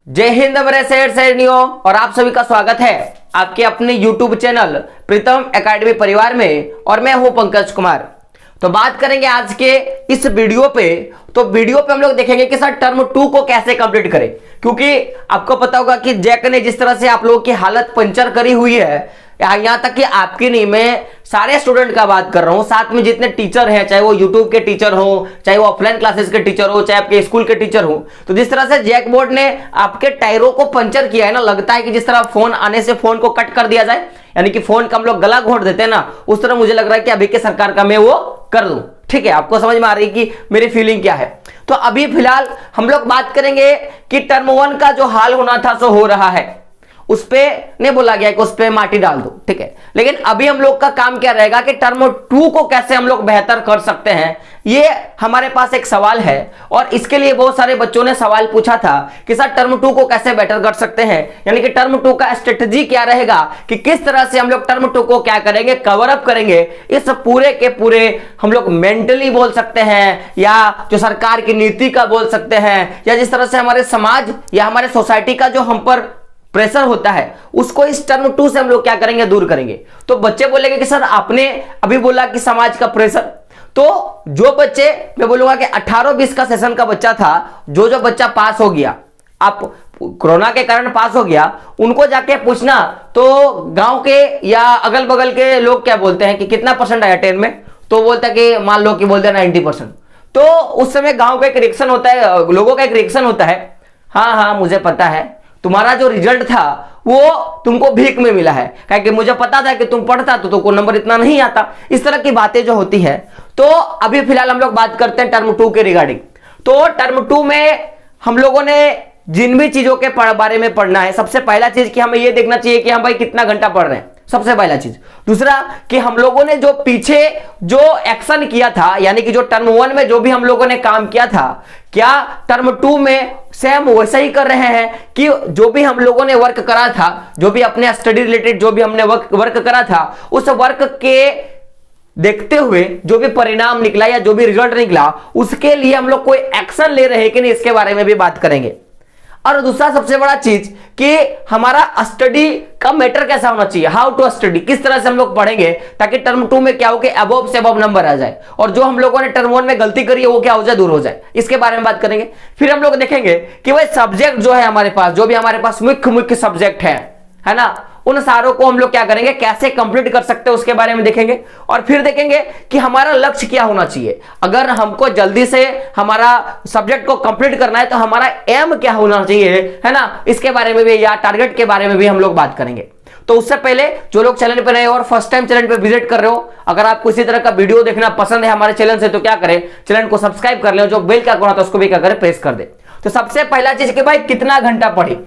जय हिंद मेरे शहर शहरनियों और आप सभी का स्वागत है आपके अपने YouTube चैनल प्रीतम एकेडमी परिवार में और मैं हूं पंकज कुमार। तो बात करेंगे आज के इस वीडियो पे। तो वीडियो पे हम लोग देखेंगे कि सर टर्म 2 को कैसे कंप्लीट करें, क्योंकि आपको पता होगा कि जैक ने जिस तरह से आप लोगों की हालत पंचर करी हुई है, यहां तक कि आपकी नहीं, मैं सारे स्टूडेंट का बात कर रहा हूं, साथ में जितने टीचर हैं, चाहे वो यूट्यूब के टीचर हो, चाहे वो ऑफलाइन क्लासेस के टीचर हो, चाहे आपके स्कूल के टीचर हो। तो जिस तरह से जैक बोर्ड ने आपके टायरों को पंचर किया है ना, लगता है कि जिस तरह फोन आने से फोन को कट कर दिया जाए, यानी कि फोन का हम लोग गला घोंट देते हैं ना, उस तरह मुझे लग रहा है कि अभी के सरकार का मैं वो कर दूं। ठीक है, आपको समझ में आ रही है कि मेरी फीलिंग क्या है। तो अभी फिलहाल हम लोग बात करेंगे कि टर्म 1 का जो हाल होना था सो हो रहा है, उस पे नहीं बोला गया कि उस पे माटी डाल दो, ठीक है। लेकिन अभी हम लोग का काम क्या रहेगा कि टर्म 2 को कैसे हम लोग बेहतर कर सकते हैं, ये हमारे पास एक सवाल है। और इसके लिए बहुत सारे बच्चों ने सवाल पूछा था कि सर टर्म 2 को कैसे बेटर कर सकते हैं, यानी कि टर्म 2 का स्ट्रेटजी क्या रहेगा, कि किस तरह से हम लोग टर्म 2 को क्या करेंगे, कवर अप करेंगे। इस पूरे के पूरे हम लोग मेंटली बोल सकते हैं, या जो सरकार की नीति का बोल सकते हैं, या जिस तरह से हमारे समाज या हमारे सोसाइटी का जो हम पर प्रेशर होता है, उसको इस टर्म 2 से हम लोग क्या करेंगे, दूर करेंगे। तो बच्चे बोलेंगे कि सर आपने अभी बोला कि समाज का प्रेशर, तो जो बच्चे, मैं बोलूंगा कि 18-20 का सेशन का बच्चा था, जो बच्चा पास हो गया, आप कोरोना के कारण पास हो गया, उनको जाके पूछना तो गांव के या अगल बगल के लोग क्या बोलते हैं कि कितना परसेंट आया 10 में, तो बोलता है कि मान लो कि बोलते हैं 90%। तो उस समय गांव का एक रिएक्शन होता है, लोगों का एक रिएक्शन होता है, हाँ हाँ मुझे पता है तुम्हारा जो रिजल्ट था वो तुमको भीख में मिला है, क्योंकि मुझे पता था कि तुम पढ़ता तो तुमको नंबर इतना नहीं आता। इस तरह की बातें जो होती है। तो अभी फिलहाल हम लोग बात करते हैं टर्म 2 के रिगार्डिंग। तो टर्म 2 में हम लोगों ने जिन भी चीजों के बारे में पढ़ना है, सबसे पहला चीज कि हमें यह देखना चाहिए कि हम भाई कितना घंटा पढ़ रहे हैं, सबसे पहला चीज। दूसरा कि हम लोगों ने जो पीछे जो एक्शन किया था, यानी कि जो टर्म 1 में जो भी हम लोगों ने काम किया था, क्या टर्म 2 में सेम वैसा ही कर रहे हैं, कि जो भी हम लोगों ने वर्क करा था, जो भी अपने स्टडी रिलेटेड जो भी हमने वर्क करा था, उस वर्क के देखते हुए जो भी परिणाम निकला या जो भी रिजल्ट निकला, उसके लिए हम लोग कोई एक्शन ले रहे हैं कि नहीं, इसके बारे में भी बात करेंगे। और दूसरा सबसे बड़ा चीज कि हमारा स्टडी का मैटर कैसा होना चाहिए, हाउ टू स्टडी, किस तरह से हम लोग पढ़ेंगे ताकि टर्म 2 में क्या हो कि अबव से अबव नंबर आ जाए, और जो हम लोगों ने टर्म 1 में गलती करी है वो क्या हो जाए, दूर हो जाए। इसके बारे में बात करेंगे। फिर हम लोग देखेंगे कि भाई सब्जेक्ट जो है हमारे पास, जो भी हमारे पास मुख्य सब्जेक्ट है ना, उन सारों को हम लोग क्या करेंगे, कैसे कंप्लीट कर सकते हैं, उसके बारे में देखेंगे। और फिर देखेंगे कि हमारा लक्ष्य क्या होना चाहिए, अगर हमको जल्दी से हमारा सब्जेक्ट को कंप्लीट करना है तो हमारा एम क्या होना चाहिए, है ना, इसके बारे में भी, या टारगेट के बारे में भी हम लोग बात करेंगे। तो उससे पहले जो लोग चैनल पर नए और फर्स्ट टाइम चैनल पर विजिट कर रहे हो, अगर आपको इसी तरह का वीडियो देखना पसंद है हमारे चैनल से, तो क्या करें, चैनल को सब्सक्राइब कर ले, जो बेल का आइकन होता है उसको भी क्या करें, प्रेस कर दे। तो सबसे पहला चीज कि भाई कितना घंटा पढ़े।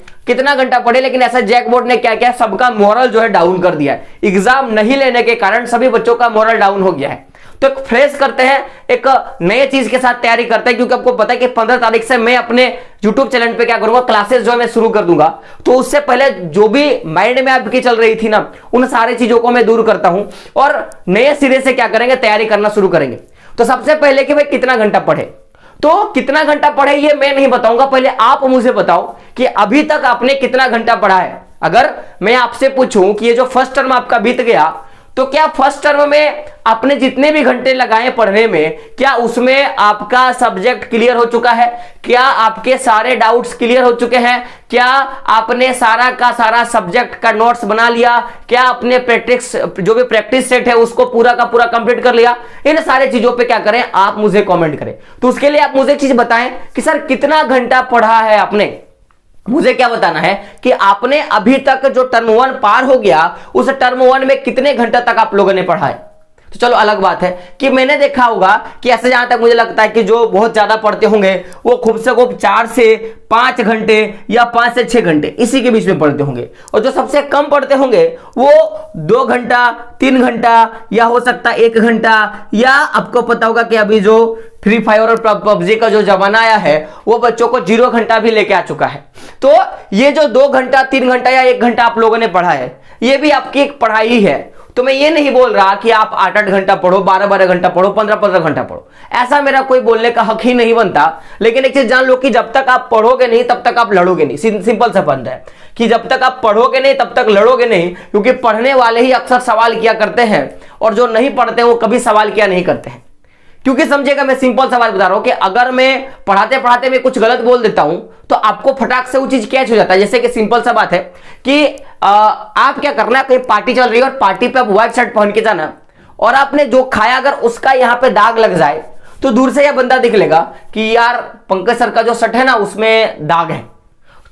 लेकिन ऐसा जैक बोर्ड ने क्या किया, सबका मोरल जो है डाउन कर दिया है। एग्जाम नहीं लेने के कारण सभी बच्चों का मोरल डाउन हो गया है। तो एक फ्रेश करते हैं, एक नए चीज के साथ तैयारी करते हैं, क्योंकि आपको पता है कि 15 तारीख से मैं अपने YouTube चैनल पे क्या करूंगा, क्लासेस जो है मैं शुरू कर दूंगा। तो उससे पहले जो भी माइंड में आपकी चल रही थी ना, उन सारी चीजों को मैं दूर करता हूं और नए सिरे से क्या करेंगे, तैयारी करना शुरू करेंगे। तो सबसे पहले कि भाई कितना घंटा पढ़े, तो कितना घंटा पढ़े ये मैं नहीं बताऊंगा, पहले आप मुझे बताओ कि अभी तक आपने कितना घंटा पढ़ा है। अगर मैं आपसे पूछूं कि ये जो फर्स्ट टर्म आपका बीत गया, तो क्या फर्स्ट टर्म में आपने जितने भी घंटे लगाए पढ़ने में, क्या उसमें आपका सब्जेक्ट क्लियर हो चुका है, क्या आपके सारे डाउट्स क्लियर हो चुके हैं, क्या आपने सारा का सारा सब्जेक्ट का नोट्स बना लिया, क्या आपने प्रैक्टिस जो भी प्रैक्टिस सेट है उसको पूरा का पूरा कंप्लीट कर लिया। इन सारे चीजों पे क्या करें, आप मुझे कमेंट करें। तो उसके लिए आप मुझे एक चीज बताएं कि सर कितना घंटा पढ़ा है आपने। मुझे क्या बताना है कि आपने अभी तक जो टर्म 1 पार हो गया, उस टर्म 1 में कितने घंटे तक आप लोगों ने पढ़ा है। तो चलो अलग बात है कि मैंने देखा होगा कि ऐसे, जहां तक मुझे लगता है कि जो बहुत ज्यादा पढ़ते होंगे वो खूब से खूब 4 से 5 घंटे या 5 से 6 घंटे इसी के बीच में पढ़ते होंगे, और जो सबसे कम पढ़ते होंगे वो 2 घंटा 3 घंटा या हो सकता है 1 घंटा, या आपको पता होगा कि अभी जो फ्री फायर और पबजी का जो जमाना आया है वो बच्चों को 0 घंटा भी लेके आ चुका है। तो ये जो 2 घंटा 3 घंटा या 1 घंटा आप लोगों ने पढ़ा है, ये भी आपकी एक पढ़ाई है। तो मैं ये नहीं बोल रहा कि आप 8-8 घंटा पढ़ो, 12-12 घंटा पढ़ो, 15-15 घंटा पढ़ो, ऐसा मेरा कोई बोलने का हक ही नहीं बनता। लेकिन एक चीज जान लो कि जब तक आप पढ़ोगे नहीं तब तक आप लड़ोगे नहीं। सिंपल सा फंड है कि जब तक आप पढ़ोगे नहीं तब तक लड़ोगे नहीं, क्योंकि पढ़ने वाले ही अक्सर सवाल किया करते हैं और जो नहीं पढ़ते वो कभी सवाल किया नहीं करते हैं। क्योंकि समझेगा, मैं सिंपल सवाल बता रहा हूं कि अगर मैं पढ़ाते पढ़ाते मैं कुछ गलत बोल देता हूं तो आपको फटाक से वो चीज कैच हो जाता है। जैसे कि सिंपल सा बात है कि आप क्या करना है, कहीं पार्टी चल रही है और पार्टी पे आप व्हाइट शर्ट पहन के जाना और आपने जो खाया अगर उसका यहां पे दाग लग जाए तो दूर से यह बंदा दिख लेगा कि यार पंकज सर का जो शर्ट है ना उसमें दाग है।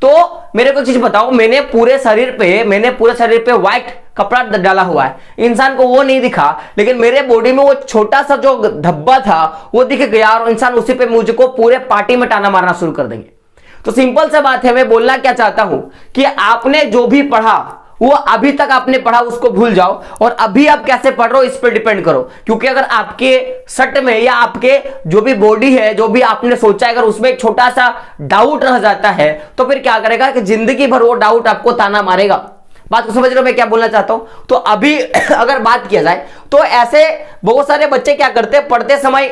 तो मेरे को चीज बताओ, मैंने पूरे शरीर पे व्हाइट कपड़ा डाला हुआ है, इंसान को वो नहीं दिखा, लेकिन मेरे बॉडी में वो छोटा सा जो धब्बा था वो दिख गया और इंसान उसी पे मुझको पूरे पार्टी में टाना मारना शुरू कर देंगे। तो सिंपल सा बात है, मैं बोलना क्या चाहता हूं कि आपने जो भी पढ़ा वो अभी तक आपने पढ़ा उसको भूल जाओ और अभी आप कैसे पढ़ रहे हो इस पर डिपेंड करो। क्योंकि अगर आपके सट में या आपके जो भी बॉडी है, जो भी आपने सोचा है, अगर उसमें एक छोटा सा डाउट रह जाता है तो फिर क्या करेगा कि जिंदगी भर वो डाउट आपको ताना मारेगा। बात को समझ रहे हो मैं क्या बोलना चाहता हूं? तो अभी अगर बात किया जाए तो ऐसे बहुत सारे बच्चे क्या करते हैं, पढ़ते समय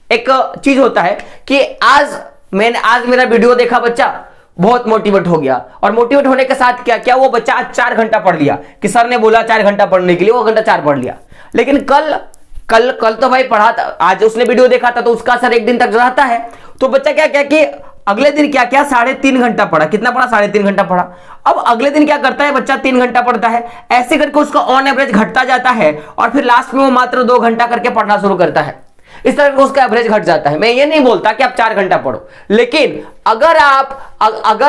एक चीज होता है कि आज मेरा वीडियो देखा, बच्चा बहुत मोटिवेट हो गया और मोटिवेट होने के साथ क्या क्या वो बच्चा आज 4 घंटा पढ़ लिया कि सर ने बोला 4 घंटा पढ़ने के लिए, वो घंटा 4 पढ़ लिया। लेकिन कल तो भाई पढ़ा था, आज उसने वीडियो देखा था तो उसका असर एक दिन तक रहता है। तो बच्चा क्या क्या कि अगले दिन क्या क्या 3.5 घंटा पढ़ा। कितना पढ़ा? 3.5 घंटा पढ़ा। अब अगले दिन क्या करता है बच्चा? 3 घंटा पढ़ता है। ऐसे करके उसका ऑन एवरेज घटता जाता है और फिर लास्ट में वो मात्र 2 घंटा करके पढ़ना शुरू करता है। इस तरह उसका एवरेज घट जाता है। मैं ये नहीं बोलता कि आप 4 घंटा पढ़ो, लेकिन अगर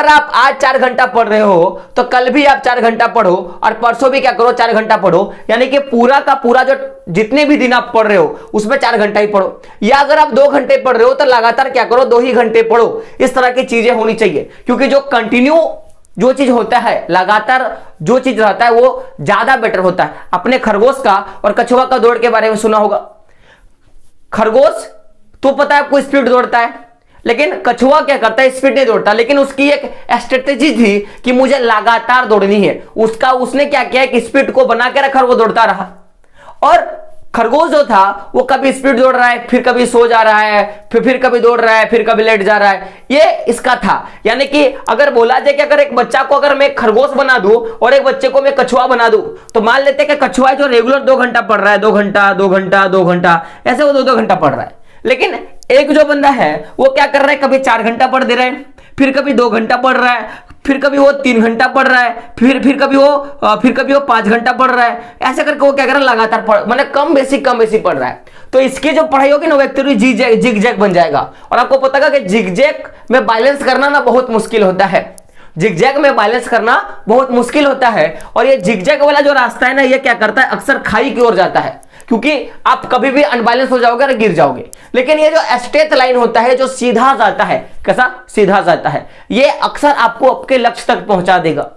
आप आज 4 घंटा पढ़ रहे हो तो कल भी आप 4 घंटा पढ़ो और परसों भी क्या करो 4 घंटा पढ़ो। यानी कि पूरा का पूरा जो जितने भी दिन आप पढ़ रहे हो उसमें 4 घंटा ही पढ़ो। या अगर आप 2 घंटे पढ़ रहे हो तो लगातार क्या करो 2 ही घंटे पढ़ो। इस तरह की चीजें होनी चाहिए, क्योंकि जो कंटिन्यू जो चीज होता है, लगातार जो चीज रहता है वो ज्यादा बेटर होता है। अपने खरगोश का और कछुआ का दौड़ के बारे में सुना होगा। खरगोश तो पता है आपको स्पीड दौड़ता है, लेकिन कछुआ क्या करता है? स्पीड नहीं दौड़ता, लेकिन उसकी एक स्ट्रेटेजी थी कि मुझे लगातार दौड़नी है। उसने क्या किया कि स्पीड को बना के रखा और वो दौड़ता रहा। और खरगोश जो था वो कभी स्पीड दौड़ रहा है, फिर कभी सो जा रहा है, फिर कभी दौड़ रहा है, फिर कभी लेट जा रहा है। ये इसका था। यानी कि अगर बोला जाए कि अगर एक बच्चा को अगर मैं खरगोश बना दूं और एक बच्चे को मैं कछुआ बना दूं तो मान लेते हैं कि कछुआ जो रेगुलर 2 घंटा पढ़ रहा है, 2 घंटा 2 घंटा 2 घंटा, ऐसे वो 2-2 घंटा पढ़ रहा है। लेकिन एक जो बंदा है वो क्या कर रहा है, कभी 4 घंटा पढ़ दे रहा है, फिर कभी 2 घंटा पढ़ रहा है, फिर कभी वो 3 घंटा पढ़ रहा है, फिर कभी वो 5 घंटा पढ़ रहा है। ऐसे करके वो क्या कर रहा है, लगातार मतलब कम बेसी पढ़ रहा है। तो इसकी जो पढ़ाई होगी ना वो एक तरह जिग जैग बन जाएगा। और आपको पता है कि जिग जैग में बैलेंस करना ना बहुत मुश्किल होता है। जिगजैग में बैलेंस करना बहुत मुश्किल होता है। और ये जिगजैग वाला जो रास्ता है ना, ये क्या करता है, अक्सर खाई की ओर जाता है, क्योंकि आप कभी भी अनबैलेंस हो जाओगे और गिर जाओगे। लेकिन ये जो स्ट्रेट लाइन होता है, जो सीधा जाता है, कैसा सीधा जाता है, ये अक्सर आपको आपके लक्ष्य तक पहुंचा देगा।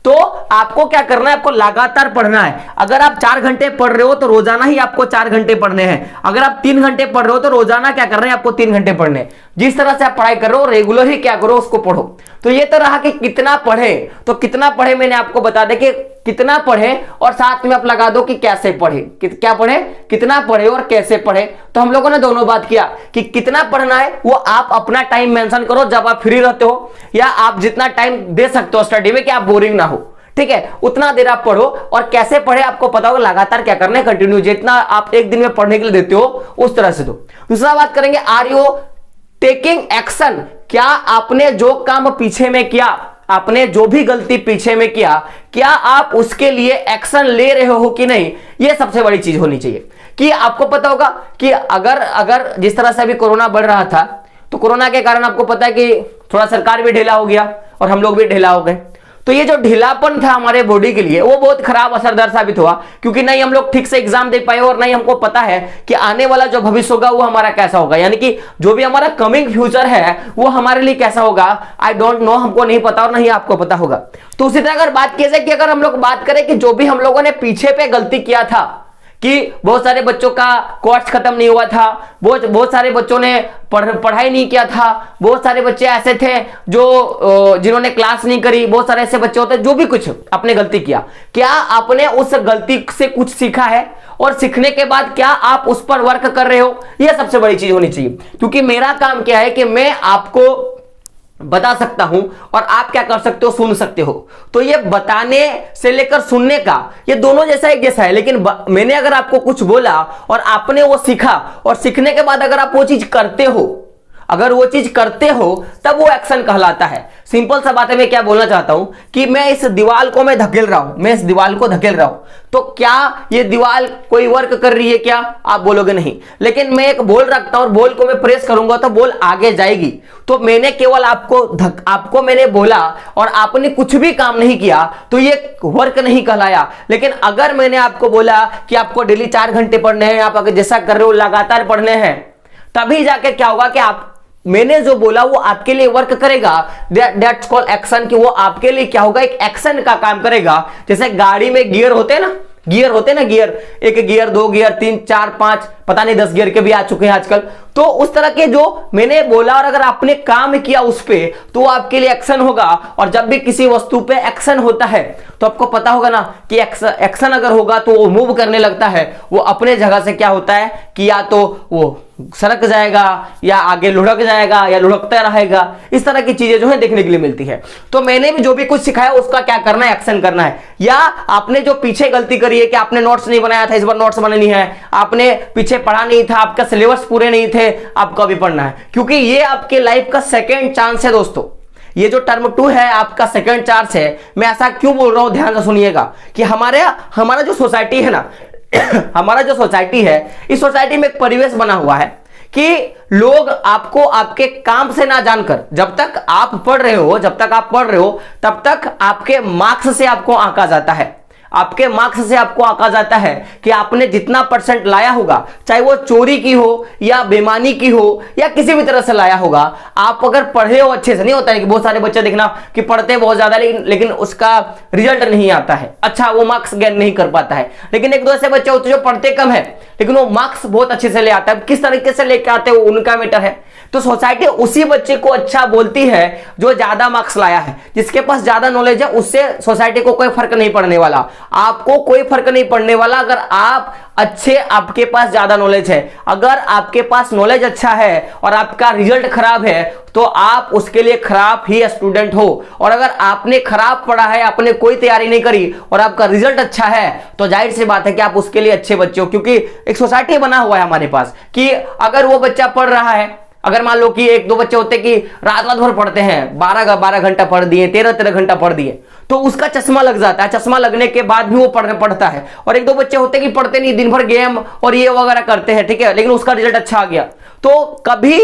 तो आपको क्या करना है, आपको लगातार पढ़ना है। अगर आप 4 घंटे पढ़ रहे हो तो रोजाना ही आपको 4 घंटे पढ़ने हैं। अगर आप 3 घंटे पढ़ रहे हो तो रोजाना क्या कर रहे हैं, आपको 3 घंटे पढ़ने हैं। जिस तरह से आप पढ़ाई कर रहे हो रेगुलर ही क्या करो, उसको पढ़ो। तो ये तो रहा कि कितना पढ़े। तो कितना पढ़े मैंने आपको बता दें कि कितना पढ़े और साथ में आप लगा दो कि कैसे पढ़े। क्या पढ़े, कितना पढ़े और कैसे पढ़े। तो हम लोगों ने दोनों बात किया कि कितना पढ़ना है वो आप अपना टाइम मेंशन करो जब आप फ्री रहते हो, या आप जितना टाइम दे सकते हो स्टडी में कि आप बोरिंग ना हो, ठीक है, उतना देर आप पढ़ो। और कैसे पढ़े आपको पता होगा, लगातार क्या करना है, कंटिन्यू। जितना आप एक दिन में पढ़ने के लिए देते हो उस तरह से दो। दूसरा बात करेंगे, आर यू टेकिंग एक्शन। क्या आपने जो काम पीछे में किया, आपने जो भी गलती पीछे में किया, क्या आप उसके लिए एक्शन ले रहे हो कि नहीं। यह सबसे बड़ी चीज होनी चाहिए। कि आपको पता होगा कि अगर जिस तरह से अभी कोरोना बढ़ रहा था, तो कोरोना के कारण आपको पता है कि थोड़ा सरकार भी ढीला हो गया और हम लोग भी ढीला हो गए। तो ये जो ढीलापन था हमारे बॉडी के लिए वो बहुत खराब असरदार साबित हुआ, क्योंकि नहीं हम लोग ठीक से एग्जाम दे पाए और नहीं हमको पता है कि आने वाला जो भविष्य होगा वो हमारा कैसा होगा। यानी कि जो भी हमारा कमिंग फ्यूचर है वो हमारे लिए कैसा होगा, आई डोंट नो, हमको नहीं पता और नहीं आपको पता होगा। तो उसी तरह अगर बात की जाए कि अगर हम लोग बात करें कि जो भी हम लोगों ने पीछे पे गलती किया था, कि बहुत सारे बच्चों का कोर्स खत्म नहीं हुआ था, बहुत सारे बच्चों ने पढ़ाई नहीं किया था, बहुत सारे बच्चे ऐसे थे जो जिन्होंने क्लास नहीं करी, बहुत सारे ऐसे बच्चे होते जो भी कुछ आपने गलती किया। क्या आपने उस गलती से कुछ सीखा है और सीखने के बाद क्या आप उस पर वर्क कर रहे हो? यह सबसे बड़ी चीज होनी चाहिए। क्योंकि मेरा काम क्या है कि मैं आपको बता सकता हूं और आप क्या कर सकते हो, सुन सकते हो। तो ये बताने से लेकर सुनने का ये दोनों जैसा एक जैसा है। लेकिन मैंने अगर आपको कुछ बोला और आपने वो सीखा और सीखने के बाद अगर आप वो चीज करते हो, अगर वो चीज करते हो तब वो एक्शन कहलाता है। सिंपल सा बात है, मैं क्या बोलना चाहता हूं कि मैं इस दीवार को मैं धकेल रहा हूं, मैं इस दीवार को धकेल रहा हूं, तो क्या ये दीवार कोई वर्क कर रही है क्या? आप बोलोगे नहीं। लेकिन मैं एक बॉल रखता हूं और बॉल को मैं प्रेस करूंगा तो बॉल आगे जाएगी। तो मैंने केवल आपको मैंने बोला और आपने कुछ भी काम नहीं किया तो ये वर्क नहीं कहलाया। लेकिन अगर मैंने आपको बोला कि आपको डेली 4 घंटे पढ़ने हैं, आप अगर जैसा कर रहे हो लगातार पढ़ने हैं, तभी जाके क्या होगा कि आप मैंने जो बोला वो आपके लिए वर्क करेगा। दैट्स कॉल्ड एक्शन, कि वो आपके लिए क्या होगा, एक एक्शन का काम करेगा। जैसे गाड़ी में गियर होते हैं ना, गियर, एक गियर, 2 गियर, 3 4 5 पता नहीं 10 गियर के भी आ चुके हैं आजकल। तो उस तरह के जो मैंने बोला और अगर आपने काम किया उस पे तो वो आपके लिए एक्शन होगा। और जब भी किसी वस्तु पे एक्शन होता है तो आपको पता होगा ना कि एक्शन अगर होगा तो वो मूव करने लगता है, वो अपने जगह से क्या होता है कि या तो वो सरक जाएगा या आगे लुढ़क जाएगा या लुढ़कता रहेगा। इस तरह की चीजें जो है देखने के लिए मिलती है। तो मैंने भी जो भी कुछ सिखाया उसका क्या करना है, एक्शन करना है। या आपने जो पीछे गलती करी है कि आपने नोट्स नहीं बनाया था, इस बार नोट्स बनानी है, आपने पीछे पढ़ा नहीं था, आपका सिलेबस पूरे नहीं थे, आपको अभी पढ़ना है। क्योंकि ये आपके लाइफ का सेकेंड चांस है दोस्तों। ये जो टर्म 2 है आपका सेकेंड चांस है। मैं ऐसा क्यों बोल रहा हूं, ध्यान से सुनिएगा कि हमारा जो सोसाइटी है ना हमारा जो सोसाइटी है, इस सोसाइटी में एक परिवेश बना हुआ है कि लोग आपको आपके काम से ना जानकर, जब तक आप पढ़ रहे हो तब तक आपके मार्क्स से आपको आंका जाता है। आपके मार्क्स से आपको आंका जाता है कि आपने जितना परसेंट लाया होगा, चाहे वो चोरी की हो या बेईमानी की हो या किसी भी तरह से लाया होगा। आप अगर पढ़े हो अच्छे से, नहीं होता है कि बहुत सारे बच्चे देखना कि पढ़ते बहुत ज्यादा लेकिन उसका रिजल्ट नहीं आता है, अच्छा वो मार्क्स गेन नहीं कर पाता है। लेकिन एक दो ऐसे बच्चे होते जो पढ़ते कम है लेकिन वो मार्क्स बहुत अच्छे से ले आता है। किस तरीके से लेके आते हैं वो उनका मैटर है। तो सोसाइटी उसी बच्चे को अच्छा बोलती है जो ज्यादा मार्क्स लाया है, जिसके पास ज्यादा नॉलेज है। उससे सोसाइटी को कोई फर्क नहीं पड़ने वाला, आपको कोई फर्क नहीं पड़ने वाला अगर आप अच्छे, आपके पास ज्यादा नॉलेज है। अगर आपके पास नॉलेज अच्छा है और आपका रिजल्ट खराब है तो आप उसके लिए खराब ही स्टूडेंट हो। और अगर आपने खराब पढ़ा है, आपने कोई तैयारी नहीं करी और आपका रिजल्ट अच्छा है तो जाहिर सी बात है कि आप उसके लिए अच्छे बच्चे हो। क्योंकि एक सोसाइटी बना हुआ है हमारे पास कि अगर वो बच्चा पढ़ रहा है, अगर मान लो कि 1-2 बच्चे होते कि रात भर पढ़ते हैं, 12 घंटा पढ़ दिए, 13 घंटा पढ़ दिए, तो उसका चश्मा लग जाता है। चश्मा लगने के बाद भी वो पढ़ता है। और 1-2 बच्चे होते कि पढ़ते नहीं, दिन भर गेम और ये वगैरह करते हैं, ठीक है, लेकिन उसका रिजल्ट अच्छा आ गया। तो कभी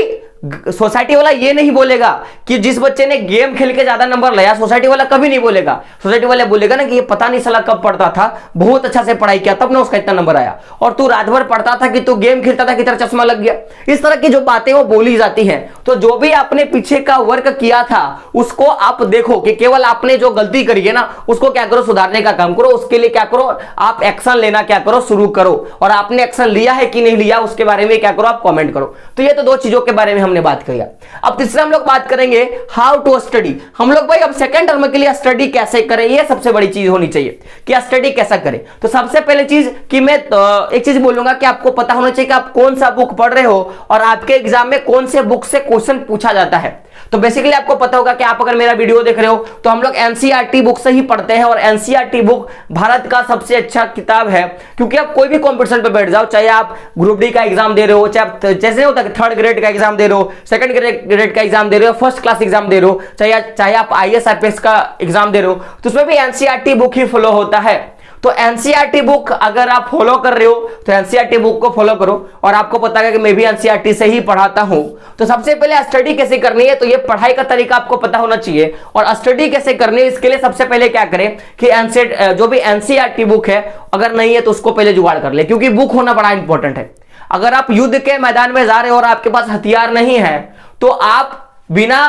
सोसाइटी वाला ये नहीं बोलेगा कि जिस बच्चे ने गेम खेल के ज्यादा नंबर लाया, सोसाइटी वाला कभी नहीं बोलेगा। सोसाइटी वाला बोलेगा ना कि ये पता नहीं साला कब पढ़ता था, बहुत अच्छा से पढ़ाई किया तब ना उसका इतना नंबर आया, और तू रात भर पढ़ता था कि तू गेम खेलता था कि तेरा चश्मा लग गया। इस तरह की जो बातें वो बोली जाती हैं। तो जो भी आपने पीछे का वर्क किया था उसको आप देखो कि केवल आपने जो गलती करी है ना उसको क्या करो, सुधारने का काम करो। उसके लिए क्या करो, आप एक्शन लेना क्या करो, शुरू करो। और आपने एक्शन लिया है कि नहीं लिया उसके बारे में क्या करो, आप कमेंट करो। तो ये तो 2 चीजों के बारे में हमने बात किया। अब तीसरा हम लोग बात करेंगे हाउ टू स्टडी। हम लोग भाई अब सेकंड टर्म के लिए स्टडी कैसे करें, ये सबसे बड़ी चीज होनी चाहिए कि स्टडी कैसा करें। तो सबसे पहले चीज कि मैं एक चीज बोलूंगा कि आपको पता होना चाहिए कि आप कौन सा बुक पढ़ रहे हो और आपके एग्जाम में कौन से बुक से क्वेश्चन पूछा जाता है। तो बेसिकली आपको पता होगा कि आप अगर मेरा वीडियो देख रहे हो तो हम लोग एनसीईआरटी बुक से ही पढ़ते हैं। और एनसीईआरटी बुक भारत का सबसे अच्छा किताब है, क्योंकि आप कोई भी कंपटीशन पे बैठ जाओ, चाहे आप ग्रुप डी का एग्जाम दे रहे हो, चाहे आप जैसे होता है 3rd ग्रेड का एग्जाम दे रहे हो, 2nd ग्रेड का एग्जाम दे रहे हो, 1st क्लास एग्जाम दे रहे हो, चाहे आप आईएएस आईपीएस का एग्जाम दे रहे हो, तो उसमें भी एनसीईआरटी बुक ही फॉलो होता है। तो एनसीईआरटी बुक अगर आप फॉलो कर रहे हो तो एनसीईआरटी बुक को फॉलो करो। और आपको पता है कि मैं भी एनसीईआरटी से ही पढ़ाता हूं। तो सबसे पहले स्टडी कैसे करनी है, तो ये पढ़ाई का तरीका आपको पता होना चाहिए। और स्टडी कैसे करनी है इसके लिए सबसे पहले क्या करें कि जो भी एनसीईआरटी बुक है अगर नहीं है तो उसको पहले जुगाड़ कर ले, क्योंकि बुक होना बड़ा इंपॉर्टेंट है। अगर आप युद्ध के मैदान में जा रहे हो और आपके पास हथियार नहीं है तो आप बिना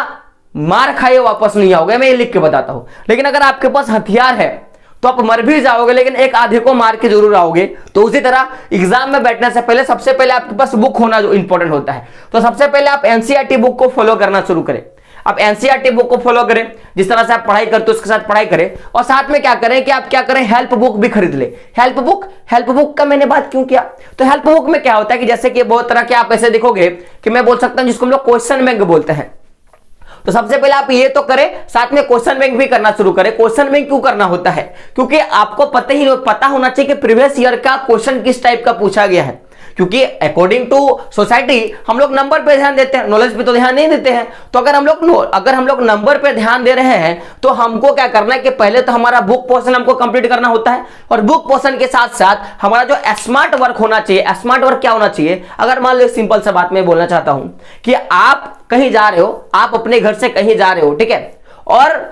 मार खाए वापस नहीं आओगे, मैं ये लिख के बताता हूं। लेकिन अगर आपके पास हथियार है तो आप मर भी जाओगे लेकिन एक आधे को मार के जरूर आओगे। तो उसी तरह एग्जाम में बैठने से पहले सबसे पहले आपके पास बुक होना जो इंपॉर्टेंट होता है। तो सबसे पहले आप एनसीईआरटी बुक को फॉलो करना शुरू करें। आप एनसीईआरटी बुक को फॉलो करें, जिस तरह से आप पढ़ाई करते हो उसके साथ पढ़ाई करें, और साथ में क्या करें कि आप क्या करें, हेल्प बुक भी खरीद ले। हेल्प बुक का मैंने बात क्यों किया, तो हेल्प बुक में क्या होता है कि जैसे कि बहुत तरह के आप ऐसे देखोगे कि मैं बोल सकता हूं जिसको हम लोग क्वेश्चन बैंक बोलते हैं। तो सबसे पहले आप ये तो करें, साथ में क्वेश्चन बैंक भी करना शुरू करें। क्वेश्चन बैंक क्यों करना होता है, क्योंकि आपको पता होना चाहिए कि प्रीवियस ईयर का क्वेश्चन किस टाइप का पूछा गया है। क्योंकि अकॉर्डिंग टू सोसाइटी हम लोग नंबर पे ध्यान देते हैं, नॉलेज पे तो ध्यान नहीं देते हैं। तो अगर हम लोग नंबर पे ध्यान दे रहे हैं तो हमको क्या करना है कि पहले तो हमारा बुक पोर्शन हमको कंप्लीट करना होता है, और बुक पोर्शन के साथ साथ हमारा जो स्मार्ट वर्क होना चाहिए। स्मार्ट वर्क क्या होना चाहिए, अगर मान लो एक सिंपल सा बात मैं बोलना चाहता हूं कि आप कहीं जा रहे हो, आप अपने घर से कहीं जा रहे हो, ठीक है, और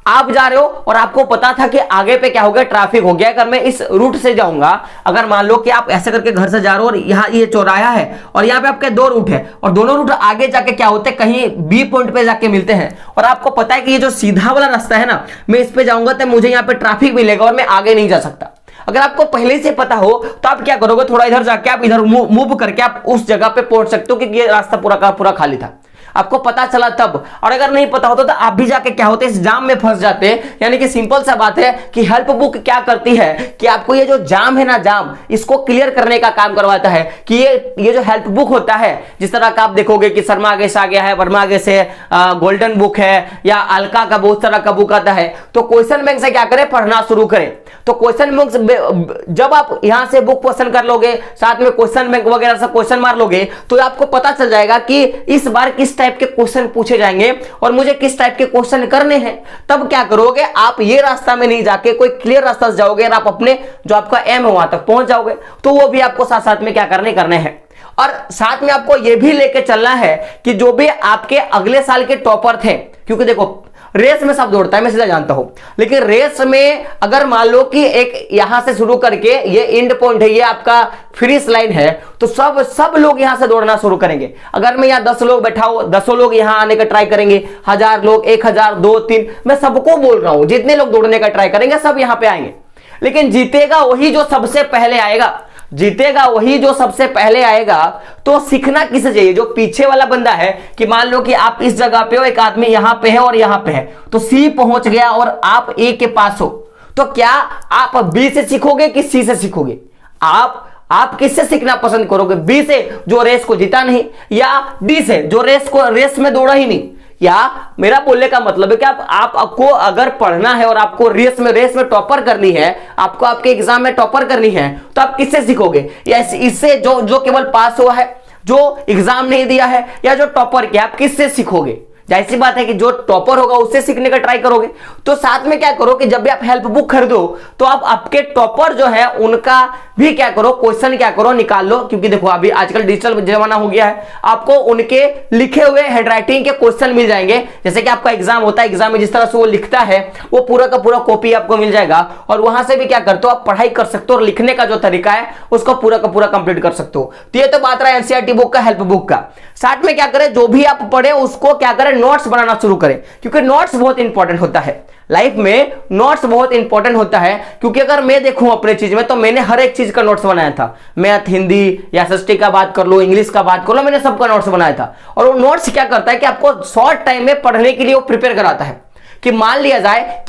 आप जा रहे हो और आपको पता था कि आगे पे क्या हो गया, ट्रैफिक हो गया, अगर मैं इस रूट से जाऊंगा, अगर मान लो कि आप ऐसे करके घर से जा रहे हो और यहाँ ये चौराहा है और यहाँ पे आपके 2 रूट है और दोनों रूट आगे जाके क्या होते हैं, कहीं बी पॉइंट पे जाके मिलते हैं, और आपको पता है कि ये जो सीधा वाला रास्ता है ना, मैं इस पे जाऊंगा तो मुझे यहाँ पे ट्रैफिक मिलेगा और मैं आगे नहीं जा सकता। अगर आपको पहले से पता हो तो आप क्या करोगे, थोड़ा इधर जाके आप इधर मूव करके आप उस जगह पे पहुंच सकते हो कि ये रास्ता पूरा का पूरा खाली था, आपको पता चला तब। और अगर नहीं पता होता तो आप भी जाके क्या होते, इस जाम में फंस जाते। यानी कि सिंपल सा बात है कि हेल्प बुक क्या करती है कि आपको ये जो जाम है ना, जाम इसको क्लियर करने का काम करवाता है। कि ये जो हेल्प बुक होता है, जिस तरह का आप देखोगे कि शर्मा आगे से आ गया है, वर्मा आगे से गोल्डन बुक है, या अलका का बहुत सारा का बुक आता है। तो क्वेश्चन बैंक से क्या करें, पढ़ना शुरू करें। तो क्वेश्चन बैंक जब आप यहां से बुक क्वेश्चन कर लोगे, साथ में क्वेश्चन बैंक वगैरह से क्वेश्चन मार लोगे, तो आपको पता चल जाएगा कि इस बार किस टाइप के क्वेश्चन पूछे जाएंगे और मुझे किस टाइप के क्वेश्चन करने हैं। तब क्या करोगे, आप ये रास्ता में नहीं जाके कोई क्लियर रास्ता से जाओगे और आप अपने जो आपका एम है वहां तक पहुंच जाओगे। तो वो भी आपको साथ साथ में क्या करने हैं। और साथ में आपको यह भी लेके चलना है कि जो भी आपके अगले साल के टॉपर थे, क्योंकि देखो रेस में सब दौड़ता है, मैं सीधा जानता हूं, लेकिन रेस में अगर मान लो कि एक यहां से शुरू करके ये एंड पॉइंट है, ये आपका फिनिश लाइन है, तो सब लोग यहां से दौड़ना शुरू करेंगे। अगर मैं यहां 10 लोग बैठा हूं, 10 लोग यहां आने का ट्राई करेंगे, 1000 लोग, 1000, 2, 3, मैं सबको बोल रहा हूं, जितने लोग दौड़ने का ट्राई करेंगे सब यहां पे आएंगे। लेकिन जीतेगा वही जो सबसे पहले आएगा, जीतेगा वही जो सबसे पहले आएगा। तो सीखना किसे चाहिए, जो पीछे वाला बंदा है, कि मान लो कि आप इस जगह पे हो, एक आदमी यहां पे है और यहां पे है, तो सी पहुंच गया और आप ए के पास हो, तो क्या आप बी से सीखोगे कि सी से सीखोगे? आप किससे सीखना पसंद करोगे, बी से जो रेस को जीता नहीं, या डी से जो रेस में दौड़ा ही नहीं? या मेरा बोलने का मतलब है कि आपको अगर पढ़ना है और आपको रेस में टॉपर करनी है, आपको आपके एग्जाम में टॉपर करनी है, तो आप किससे सीखोगे? या इससे जो केवल पास हुआ है, जो एग्जाम नहीं दिया है, या जो टॉपर किया, आप किससे सीखोगे? जाहिर सी बात है कि जो टॉपर होगा उससे सीखने का ट्राई करोगे। तो साथ में क्या करो कि जब भी आप हेल्प बुक खरीदो तो आप आपके टॉपर जो है उनका भी क्या करो, क्वेश्चन क्या करो, निकाल लो। क्योंकि देखो अभी आजकल डिजिटल जमाना हो गया है, आपको उनके लिखे हुए हैंडराइटिंग के क्वेश्चन मिल जाएंगे। जैसे कि आपका एग्जाम होता है, एग्जाम में जिस तरह से वो लिखता है वो पूरा का पूरा कॉपी आपको मिल जाएगा, और वहां से भी क्या करते हो, आप पढ़ाई कर सकते हो और लिखने का जो तरीका है उसको पूरा का पूरा कंप्लीट कर सकते हो। तो ये तो बात रहा एनसीईआरटी बुक का, हेल्प बुक का। साथ में क्या करें, जो भी आप पढ़े उसको क्या करें, नोट्स बनाना शुरू करें, क्योंकि नोट्स बहुत इंपॉर्टेंट होता है लाइफ में। नोट्स बहुत इंपॉर्टेंट होता है, क्योंकि अगर मैं देखूं अपने चीज में, तो मैंने हर एक चीज का नोट्स बनाया था। मैथ, हिंदी या एसएसटी का बात कर लो, इंग्लिश का बात कर लो, मैंने सबका नोट्स बनाया था। और वो नोट्स क्या करता है कि आपको शॉर्ट टाइम में पढ़ने के लिए वो प्रिपेयर कराता है। कि मान लिया जाए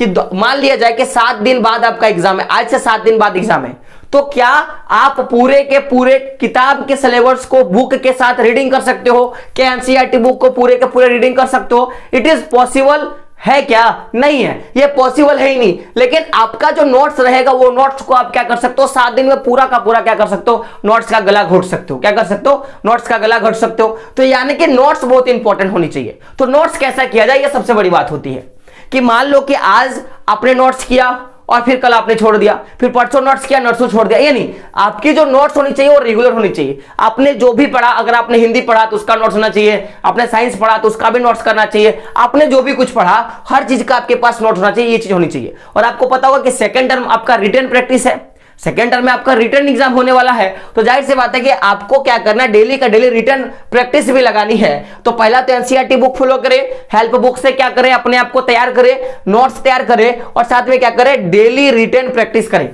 कि 7 दिन बाद आपका एग्जाम है, आज से 7 दिन बाद एग्जाम है, तो क्या आप पूरे के पूरे किताब के सिलेबस को बुक के साथ रीडिंग कर सकते हो? क्या एनसीईआरटी बुक को पूरे के पूरे रीडिंग कर सकते हो? इट इज पॉसिबल है क्या? नहीं है, ये पॉसिबल है ही नहीं। लेकिन आपका जो नोट्स रहेगा वो नोट्स को आप क्या कर सकते हो, 7 दिन में पूरा का पूरा क्या कर सकते हो, नोट्स का गला घोट सकते हो। क्या कर सकते हो, नोट्स का गला घोट सकते हो। तो यानी कि नोट्स बहुत इंपॉर्टेंट होनी चाहिए। तो नोट्स कैसा किया जाए, ये सबसे बड़ी बात होती है। कि मान लो कि आज आपने नोट्स किया और फिर कल आपने छोड़ दिया, फिर परसों नोट्स किया, नोट्सों छोड़ दिया, ये नहीं। आपकी जो नोट्स होनी चाहिए वो रेगुलर होनी चाहिए। आपने जो भी पढ़ा, अगर आपने हिंदी पढ़ा तो उसका नोट्स होना चाहिए, आपने साइंस पढ़ा तो उसका भी नोट्स करना चाहिए, आपने जो भी कुछ पढ़ा हर चीज का आपके पास नोट्स होना चाहिए, ये चीज होनी चाहिए। और आपको पता होगा कि सेकंड टर्म आपका रिटन प्रैक्टिस है, सेकेंड टर्म में आपका रिटर्न एग्जाम होने वाला है, तो जाहिर सी बात है कि आपको क्या करना है, डेली का डेली रिटर्न प्रैक्टिस भी लगानी है। तो पहला तो एनसीईआरटी बुक फॉलो करें, हेल्प बुक से क्या करें, अपने आप को तैयार करें, नोट्स तैयार करें और साथ में क्या करें, डेली रिटर्न प्रैक्टिस करें।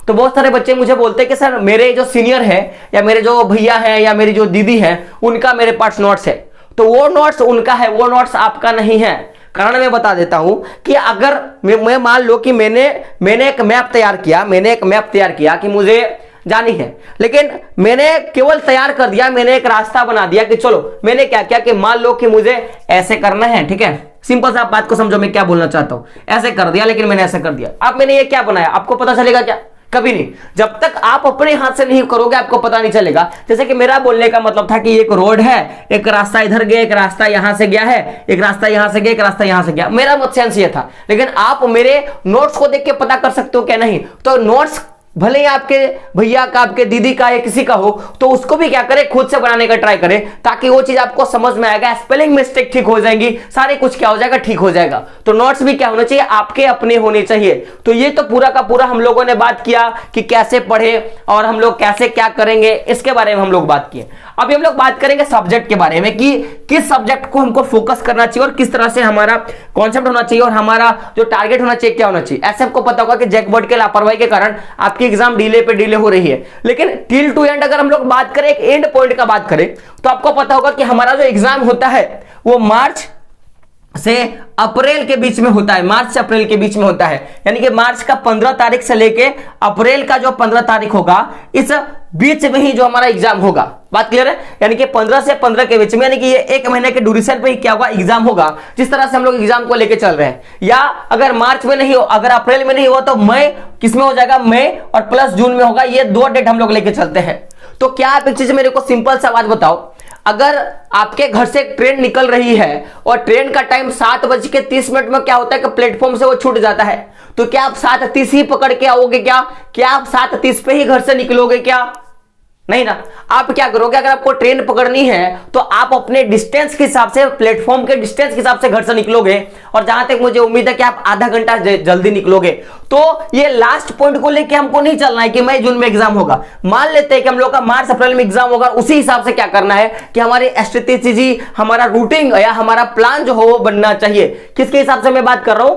तो बहुत सारे बच्चे मुझे बोलते हैं कि सर मेरे जो सीनियर है या मेरे जो भैया है या मेरी जो दीदी है उनका मेरे पास नोट्स है, तो वो नोट्स उनका है, वो नोट्स आपका नहीं है। कारण मैं बता देता हूं कि अगर मैं मान लो कि मैंने एक मैप तैयार किया कि मुझे जानी है, लेकिन मैंने केवल तैयार कर दिया, मैंने एक रास्ता बना दिया कि चलो मैंने क्या किया कि मान लो कि मुझे ऐसे करना है, ठीक है, सिंपल सा आप बात को समझो मैं क्या बोलना चाहता हूं, ऐसे कर दिया लेकिन मैंने ऐसे कर दिया। अब मैंने ये क्या बनाया, आपको पता चलेगा क्या? कभी नहीं। जब तक आप अपने हाथ से नहीं करोगे आपको पता नहीं चलेगा। जैसे कि मेरा बोलने का मतलब था कि एक रोड है, एक रास्ता इधर गया, एक रास्ता यहां से गया है, एक रास्ता यहां से गया, एक रास्ता यहां से गया, मेरा मत सेंस ये था। लेकिन आप मेरे नोट्स को देख के पता कर सकते हो क्या? नहीं। तो नोट्स भले ही आपके भैया का, आपके दीदी का या किसी का हो, तो उसको भी क्या करें, खुद से बनाने का ट्राई करें, ताकि वो चीज आपको समझ में आएगा, स्पेलिंग मिस्टेक ठीक हो जाएंगी, सारे कुछ क्या हो जाएगा, ठीक हो जाएगा। तो नोट्स भी क्या होने चाहिए, आपके अपने होने चाहिए। तो ये तो पूरा का पूरा हम लोगों ने बात किया कि कैसे पढ़े और हम लोग कैसे क्या करेंगे, इसके बारे में हम लोग बात किए। अभी हम लोग बात करेंगे सब्जेक्ट के बारे में कि किस सब्जेक्ट को हमको फोकस करना चाहिए और किस तरह से हमारा कॉन्सेप्ट होना चाहिए और हमारा जो टारगेट होना चाहिए क्या होना चाहिए। ऐसे आपको पता होगा कि जैकबोर्ड के लापरवाही के कारण आपकी एग्जाम डिले पे डिले हो रही है, लेकिन टिल टू एंड अगर हम लोग बात करें, एक एंड पॉइंट का बात करें, तो आपको पता होगा कि हमारा जो एग्जाम होता है वो मार्च से अप्रैल के बीच में होता है, मार्च से अप्रैल के बीच में होता है। यानी कि मार्च का 15 तारीख से लेके अप्रैल का जो 15 तारीख होगा, इस बीच में ही जो हमारा एग्जाम होगा। बात क्लियर है? यानी कि 15 से 15 के बीच में, यानी कि ये एक महीने के ड्यूरेशन पे ही क्या होगा, एग्जाम होगा। जिस तरह से हम लोग एग्जाम को लेके चल रहे हैं, या अगर मार्च में नहीं हो, अगर अप्रैल में नहीं हो, तो मई किसमें हो जाएगा, मई और प्लस जून में होगा। ये 2 डेट हम लोग लेके चलते हैं। तो क्या आप एक चीज मेरे को सिंपल सा बात बताओ, अगर आपके घर से ट्रेन निकल रही है और ट्रेन का टाइम 7:30 में क्या होता है कि प्लेटफॉर्म से वो छूट जाता है, तो क्या आप 7:30 ही पकड़ के आओगे क्या आप 7:30 पे ही घर से निकलोगे क्या? नहीं ना। आप क्या करोगे, अगर आपको ट्रेन पकड़नी है तो आप अपने डिस्टेंस के हिसाब से, प्लेटफॉर्म के डिस्टेंस के हिसाब से घर से निकलोगे, और जहां तक मुझे उम्मीद है कि आप आधा घंटा जल्दी निकलोगे। तो ये लास्ट पॉइंट को लेके हमको नहीं चलना है कि मई जून में एग्जाम होगा। मान लेते हैं कि हम लोग का मार्च अप्रैल में एग्जाम होगा, उसी हिसाब से क्या करना है कि हमारी स्ट्रेटेजी, हमारा रूटिंग या हमारा प्लान जो हो वो बनना चाहिए। किसके हिसाब से मैं बात कर रहा हूं,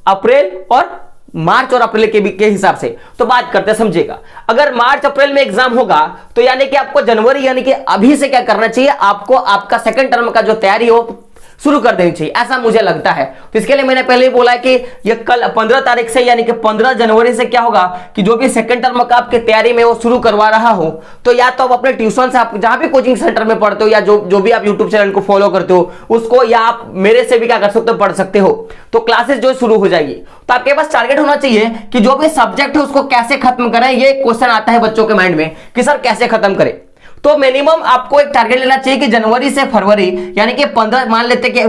अप्रैल और मार्च और अप्रैल के हिसाब से। तो बात करते हैं, समझिएगा। अगर मार्च अप्रैल में एग्जाम होगा तो यानी कि आपको जनवरी, यानी कि अभी से क्या करना चाहिए, आपको आपका सेकंड टर्म का जो तैयारी हो शुरू कर देनी चाहिए, ऐसा मुझे लगता है। तो इसके लिए मैंने पहले ही बोला है कि ये कल 15 तारीख से, यानी कि 15 जनवरी से क्या होगा कि जो भी सेकंड टर्म का आपके तैयारी में वो शुरू करवा रहा हो, तो या तो आप अपने ट्यूशन से, आप जहां भी कोचिंग सेंटर में पढ़ते हो, या जो भी आप यूट्यूब चैनल को फॉलो करते हो उसको, या आप मेरे से भी क्या कर सकते हो, पढ़ सकते हो। तो क्लासेस जो शुरू हो जाएगी, तो आपके पास टारगेट होना चाहिए कि जो भी सब्जेक्ट है उसको कैसे खत्म करें। ये क्वेश्चन आता है बच्चों के माइंड में कि सर कैसे खत्म करें। तो मिनिमम आपको एक टारगेट लेना चाहिए कि जनवरी से फरवरी, यानी कि 15, मान लेते कि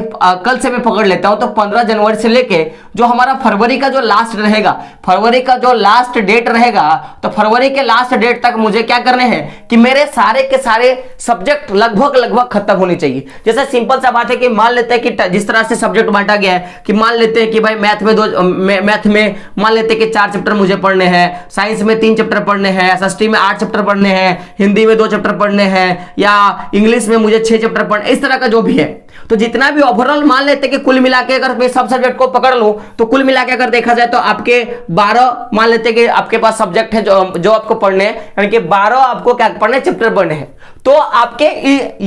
कल से मैं पकड़ लेता हूं, तो 15 जनवरी से लेके जो हमारा फरवरी का जो लास्ट रहेगा, फरवरी का जो लास्ट डेट रहेगा, तो फरवरी के लास्ट डेट तक मुझे क्या करने हैं कि मेरे सारे के सारे सब्जेक्ट लगभग खत्म होने चाहिए। जैसे सिंपल सा बात है कि मान लेते हैं कि जिस तरह से सब्जेक्ट बांटा गया है कि मान लेते हैं कि भाई मैथ में मान लेते हैं कि 4 चैप्टर मुझे पढ़ने हैं, साइंस में 3 चैप्टर पढ़ने हैं, एसएसटी में 8 चैप्टर पढ़ने हैं, हिंदी में 2 चैप्टर पढ़ने हैं, या इंग्लिश में मुझे 6 चैप्टर पढ़ने, इस तरह का जो भी है। तो जितना भी ओवरऑल मान लेते कि कुल मिला के अगर मैं सब सब्जेक्ट को पकड़ लूं, तो कुल मिला के अगर देखा जाए तो आपके 12 मान लेते कि आपके पास सब्जेक्ट है जो आपको पढ़ने हैं, यानी कि 12 आपको क्या पढ़ने, चैप्टर पढ़ने हैं। तो आपके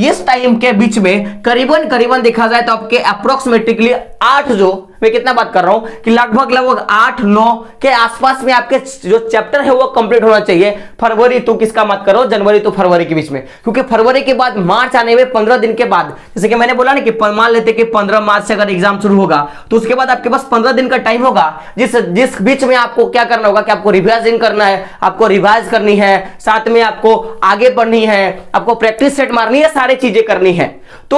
इस टाइम के बीच में करीबन देखा जाए तो आपके अप्रोक्सीमेटली 8, जो मैं कितना बात कर रहा हूं कि लगभग 8-9 के आसपास में आपके जो चैप्टर है वो कंप्लीट होना चाहिए। फरवरी तो किसका मत करो, जनवरी तो फरवरी के बीच में, क्योंकि फरवरी के बाद मार्च आने में 15 दिन के बाद, जैसे कि मैंने बोला ना कि मान लेते कि 15 मार्च से अगर एग्जाम शुरू होगा तो उसके बाद आपके पास 15 दिन का टाइम होगा, जिस बीच में आपको क्या करना होगा कि आपको रिवाइजिंग करना है, आपको रिवाइज करनी है, साथ में आपको आगे बढ़नी है, आपको प्रैक्टिस सेट मारनी है, सारी चीजें करनी है। तो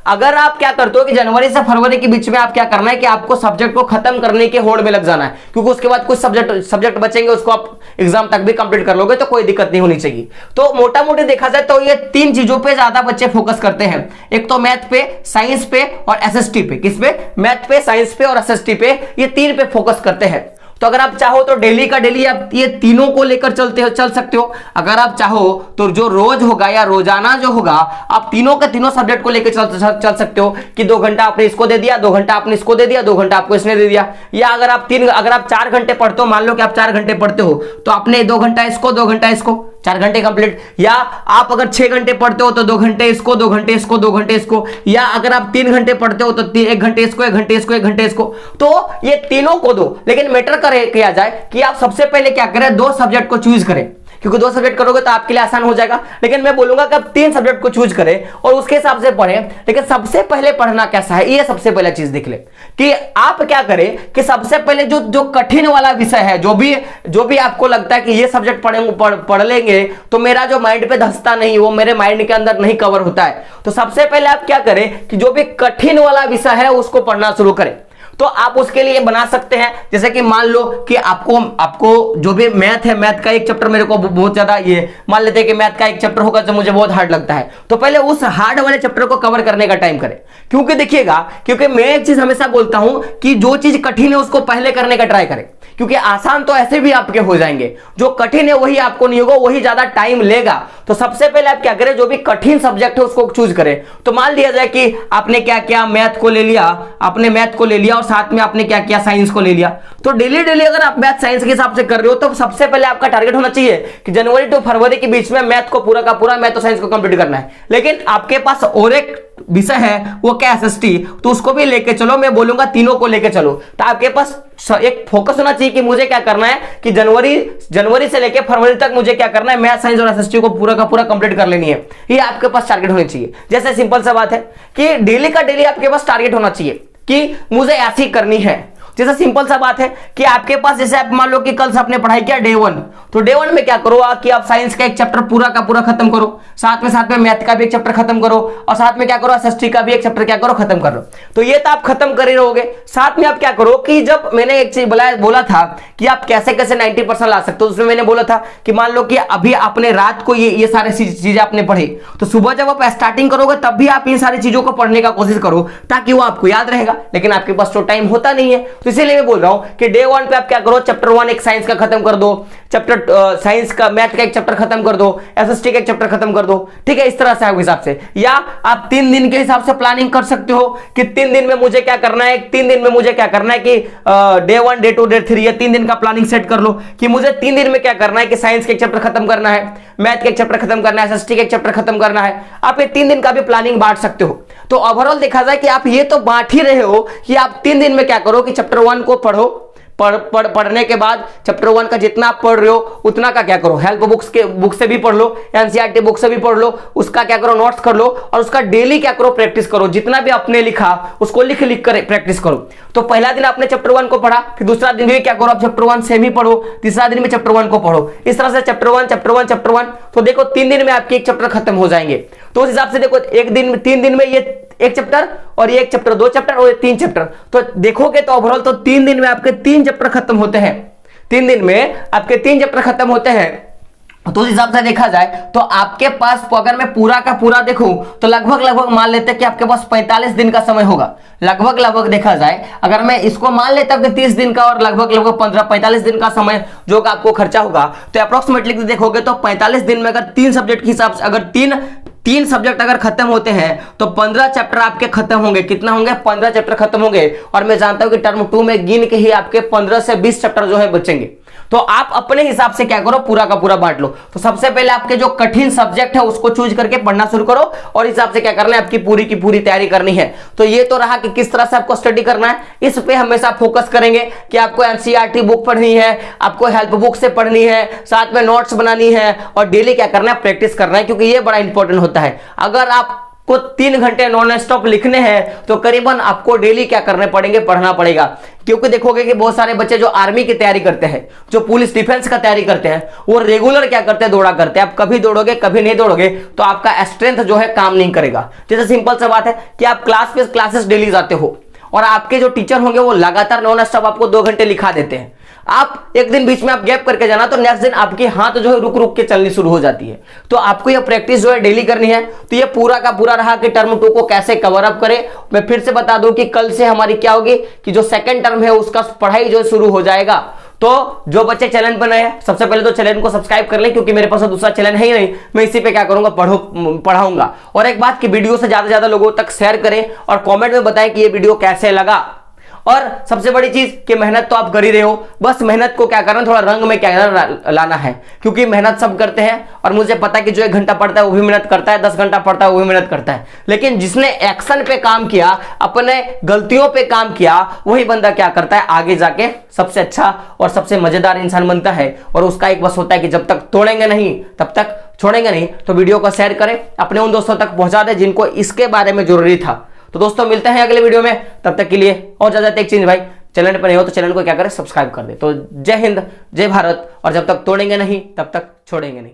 अगर आप क्या करते हो कि जनवरी से फरवरी के बीच में आप क्या करना है कि आपको सब्जेक्ट को खत्म करने के होड़ में लग जाना है, क्योंकि उसके बाद कुछ सब्जेक्ट बचेंगे, उसको आप एग्जाम तक भी कंप्लीट कर लोगे तो कोई दिक्कत नहीं होनी चाहिए। तो मोटा मोटी देखा जाए तो ये 3 चीजों पे ज्यादा बच्चे फोकस करते हैं, एक तो मैथ पे, साइंस पे और एसएसटी पे। किस पे? मैथ पे, साइंस पे और एसएसटी पे, ये 3 पे फोकस करते हैं। तो अगर आप चाहो तो डेली का डेली आप ये तीनों को लेकर चल सकते हो। अगर आप चाहो तो जो रोज होगा या रोजाना जो होगा आप तीनों के तीनों सब्जेक्ट को लेकर चल सकते हो कि 2 घंटा आपने इसको दे दिया, 2 घंटा आपने इसको दे दिया, 2 घंटा आपको इसने दे दिया। या अगर आप 4 घंटे पढ़ते हो, मान लो कि आप 4 घंटे पढ़ते हो तो आपने 2 घंटा इसको, 2 घंटा इसको, 4 घंटे कंप्लीट। या आप अगर 6 घंटे पढ़ते हो तो 2 घंटे इसको, 2 घंटे इसको, 2 घंटे इसको। या अगर आप 3 घंटे पढ़ते हो तो 1 घंटे इसको, 1 घंटे इसको, 1 घंटे इसको। तो ये तीनों को दो, लेकिन मैटर किया जाए कि आप सबसे पहले क्या करें, 2 सब्जेक्ट को चूज करें, क्योंकि 2 सब्जेक्ट करोगे तो आपके लिए आसान हो जाएगा। लेकिन मैं बोलूंगा कि आप 3 सब्जेक्ट को चूज करें और उसके हिसाब से पढ़ें। लेकिन सबसे पहले पढ़ना कैसा है, ये सबसे पहले चीज देख ले कि आप क्या करें कि सबसे पहले जो कठिन वाला विषय है, जो भी आपको लगता है कि ये सब्जेक्ट पढ़ लेंगे तो मेरा जो माइंड पे धंसता नहीं, वो मेरे माइंड के अंदर नहीं कवर होता है, तो सबसे पहले आप क्या करें कि जो भी कठिन वाला विषय है उसको पढ़ना शुरू करें। तो आप उसके लिए बना सकते हैं, जैसे कि मान लो कि आपको जो भी मैथ है, मैथ का एक चैप्टर मेरे को बहुत ज्यादा, ये मान लेते हैं कि मैथ का एक चैप्टर होगा जो मुझे बहुत हार्ड लगता है, तो पहले उस हार्ड वाले चैप्टर को कवर करने का टाइम करें। क्योंकि देखिएगा, क्योंकि मैं एक चीज हमेशा बोलता हूं कि जो चीज कठिन है उसको पहले करने का ट्राई करें, क्योंकि आसान तो ऐसे भी आपके हो जाएंगे, जो कठिन है वही आपको नहीं होगा, वही ज्यादा टाइम लेगा। तो सबसे पहले आप क्या करें, जो भी कठिन सब्जेक्ट है उसको चूज करें। तो मान लिया जाए कि आपने क्या किया, मैथ को ले लिया, आपने मैथ को ले लिया और साथ में आपने क्या किया, साइंस को ले लिया। तो डेली डेली अगर आप मैथ साइंस के हिसाब से कर रहे हो तो सबसे पहले आपका टारगेट होना चाहिए कि जनवरी टू फरवरी के बीच में मैथ को पूरा का पूरा, मैथ और साइंस को कंप्लीट करना है। लेकिन आपके पास और एक विषय है, वो क्या, एसएसटी, तो उसको भी लेके चलो। मैं बोलूंगा तीनों को लेके चलो, तो आपके पास एक फोकस होना चाहिए कि मुझे क्या करना है कि जनवरी से लेके फरवरी तक मुझे क्या करना है, मैथ साइंस और एसएसटी को पूरा का पूरा कंप्लीट कर लेनी है। ये आपके पास टारगेट होनी चाहिए। जैसे सिंपल सा बात है कि डेली का डेली आपके पास टारगेट होना चाहिए कि मुझे ऐसी करनी है। जैसे सिंपल सा बात है कि आपके पास, जैसे आप मान लो कि कल से आपने पढ़ाई किया डे 1, तो डे 1 में क्या करो कि आप साइंस का एक चैप्टर पूरा का पूरा खत्म करो, साथ में मैथ का भी एक चैप्टर खत्म करो, और साथ में क्या करो, एसएसटी का भी एक चैप्टर क्या करो, खत्म कर लो। तो ये तो आप खत्म कर ही रहोगे। साथ में आप क्या करो कि जब मैंने एक चीज बोला था कि आप कैसे कैसे 90% ला सकते हो, उसमें मैंने बोला था कि मान लो कि अभी आपने रात को ये सारी चीजें आपने पढ़ी, तो सुबह जब आप स्टार्टिंग करोगे तब भी आप इन सारी चीजों को पढ़ने का कोशिश करो, ताकि वो आपको याद रहेगा। लेकिन आपके पास तो टाइम होता नहीं है, तो इसीलिए मैं बोल रहा हूं कि डे 1 पे आप क्या करो, चैप्टर 1 एक साइंस का खत्म कर दो, चैप्टर साइंस का, मैथ का एक चैप्टर खत्म कर दो, एसएसटी का एक चैप्टर खत्म कर दो। ठीक है, इस तरह से आपके हिसाब से। या आप 3 दिन के हिसाब से प्लानिंग कर सकते हो कि 3 दिन में मुझे क्या करना है, 3 दिन में मुझे क्या करना है कि डे 1 डे 2 डे 3 ये 3 दिन का प्लानिंग सेट कर लो कि मुझे 3 दिन में क्या करना है कि साइंस के एक चैप्टर खत्म करना है, मैथ के एक चैप्टर खत्म करना है, एसएसटी के एक चैप्टर खत्म करना है। आप ये 3 दिन का भी प्लानिंग बांट सकते हो। तो ओवरऑल देखा जाए कि आप ये तो बांट ही रहे हो कि आप 3 दिन में क्या करो कि चैप्टर 1 को पढ़ो, पढ़ने के बाद चैप्टर 1 का जितना आप पढ़ रहे हो उतना का क्या करो, हेल्प बुक से भी पढ़ लो, एनसीईआरटी बुक से भी पढ़ लो, उसका क्या करो, नोट्स कर लो, और उसका डेली क्या करो, प्रैक्टिस करो। जितना भी आपने लिखा उसको लिख कर प्रैक्टिस करो। तो पहला दिन आपने चैप्टर 1 को पढ़ा, फिर दूसरा दिन भी क्या करो, आप चैप्टर 1 सेम ही पढ़ो, तीसरा दिन में चैप्टर 1 को पढ़ो। इस तरह से चैप्टर 1 तो देखो 3 दिन में आपके एक चैप्टर खत्म हो जाएंगे। तो उस हिसाब से देखो 3 दिन में ये एक चैप्टर और ये एक चैप्टर, 2 चैप्टर और ये 3 चैप्टर, तो देखोगे तो ओवरऑल तो 3 दिन में आपके 3 चैप्टर खत्म होते हैं। 3 दिन में आपके 3 चैप्टर खत्म होते हैं। तो उस हिसाब से देखा जाए तो आपके पास, अगर मैं पूरा का पूरा देखूं तो लगभग मान लेते हैं कि आपके पास 45 दिन का समय होगा। लगभग देखा जाए, अगर मैं इसको मान लेता हूं कि 30 दिन का और लगभग 45 दिन का समय जो आपको खर्चा होगा, तो अप्रोक्सीमेटली देखोगे तो 45 दिन में अगर 3 सब्जेक्ट के हिसाब से अगर तीन सब्जेक्ट अगर खत्म होते हैं तो 15 चैप्टर आपके खत्म होंगे। कितना होंगे, 15 चैप्टर खत्म होंगे। और मैं जानता हूं कि टर्म 2 में गिन के ही आपके 15 से 20 चैप्टर जो है बचेंगे। तो आप अपने हिसाब से क्या करो, पूरा का पूरा बांट लो। तो सबसे पहले आपके जो कठिन सब्जेक्ट है उसको चूज करके पढ़ना शुरू करो, और हिसाब से क्या करना है, आपकी पूरी की पूरी तैयारी करनी है। तो ये तो रहा कि किस तरह से आपको स्टडी करना है। इस पे हमेशा फोकस करेंगे कि आपको एनसीईआरटी बुक पढ़नी है, आपको हेल्प बुक से पढ़नी है, साथ में नोट्स बनानी है, और डेली क्या करना है, प्रैक्टिस करना है, क्योंकि ये बड़ा इंपॉर्टेंट होता है। अगर आपको 3 घंटे नॉन स्टॉप लिखने हैं तो करीबन आपको डेली क्या करने पड़ेंगे, पढ़ना पड़ेगा। क्योंकि देखोगे कि बहुत सारे बच्चे जो आर्मी की तैयारी करते हैं, जो पुलिस डिफेंस का तैयारी करते हैं, वो रेगुलर क्या करते हैं, दौड़ा करते हैं। आप कभी दौड़ोगे कभी नहीं दौड़ोगे तो आपका स्ट्रेंथ जो है काम नहीं करेगा। जैसे सिंपल सा बात है कि आप क्लासेस डेली जाते हो और आपके जो टीचर होंगे वो लगातार नॉन स्टॉप आपको 2 घंटे लिखा देते हैं। आप एक दिन बीच में आप गैप करके जाना तो नेक्स्ट दिन आपके हाथ जो है रुक रुक के चलनी शुरू हो जाती है। तो आपको ये प्रैक्टिस जो है डेली करनी है। तो ये पूरा का पूरा रहा कि टर्म 2 को कैसे कवर अप करें। मैं फिर से बता दूं कि कल से हमारी क्या होगी कि जो सेकंड टर्म है उसका पढ़ाई जो शुरू हो जाएगा। तो जो बच्चे चैनल पर नए हैं सबसे पहले तो चैनल को सब्सक्राइब कर लें, क्योंकि मेरे पास दूसरा चैनल है ही नहीं, मैं इसी पे क्या करूंगा, पढ़ाऊंगा। और एक बात कि वीडियो से ज्यादा से ज्यादा लोगों तक शेयर करें और कमेंट में बताएं कि ये वीडियो कैसे लगा। और सबसे बड़ी चीज कि मेहनत तो आप कर ही रहे हो, बस मेहनत को क्या करना, थोड़ा रंग में क्या लाना है, क्योंकि मेहनत सब करते हैं और मुझे पता है कि जो 1 घंटा पढ़ता है वो भी मेहनत करता है, 10 घंटा पढ़ता है वो भी मेहनत करता है, लेकिन जिसने एक्शन पे काम किया, अपने गलतियों पे काम किया, वही बंदा क्या करता है, आगे जाके सबसे अच्छा और सबसे मजेदार इंसान बनता है। और उसका एक बस होता है कि जब तक तोड़ेंगे नहीं तब तक छोड़ेंगे नहीं। तो वीडियो को शेयर करें, अपने उन दोस्तों तक पहुंचा दें जिनको इसके बारे में जरूरी था। तो दोस्तों मिलते हैं अगले वीडियो में, तब तक के लिए और ज्यादा एक चीज भाई, चैनल पर नहीं हो तो चैनल को क्या करें, सब्सक्राइब कर दे। तो जय हिंद, जय भारत, और जब तक तोड़ेंगे नहीं तब तक छोड़ेंगे नहीं।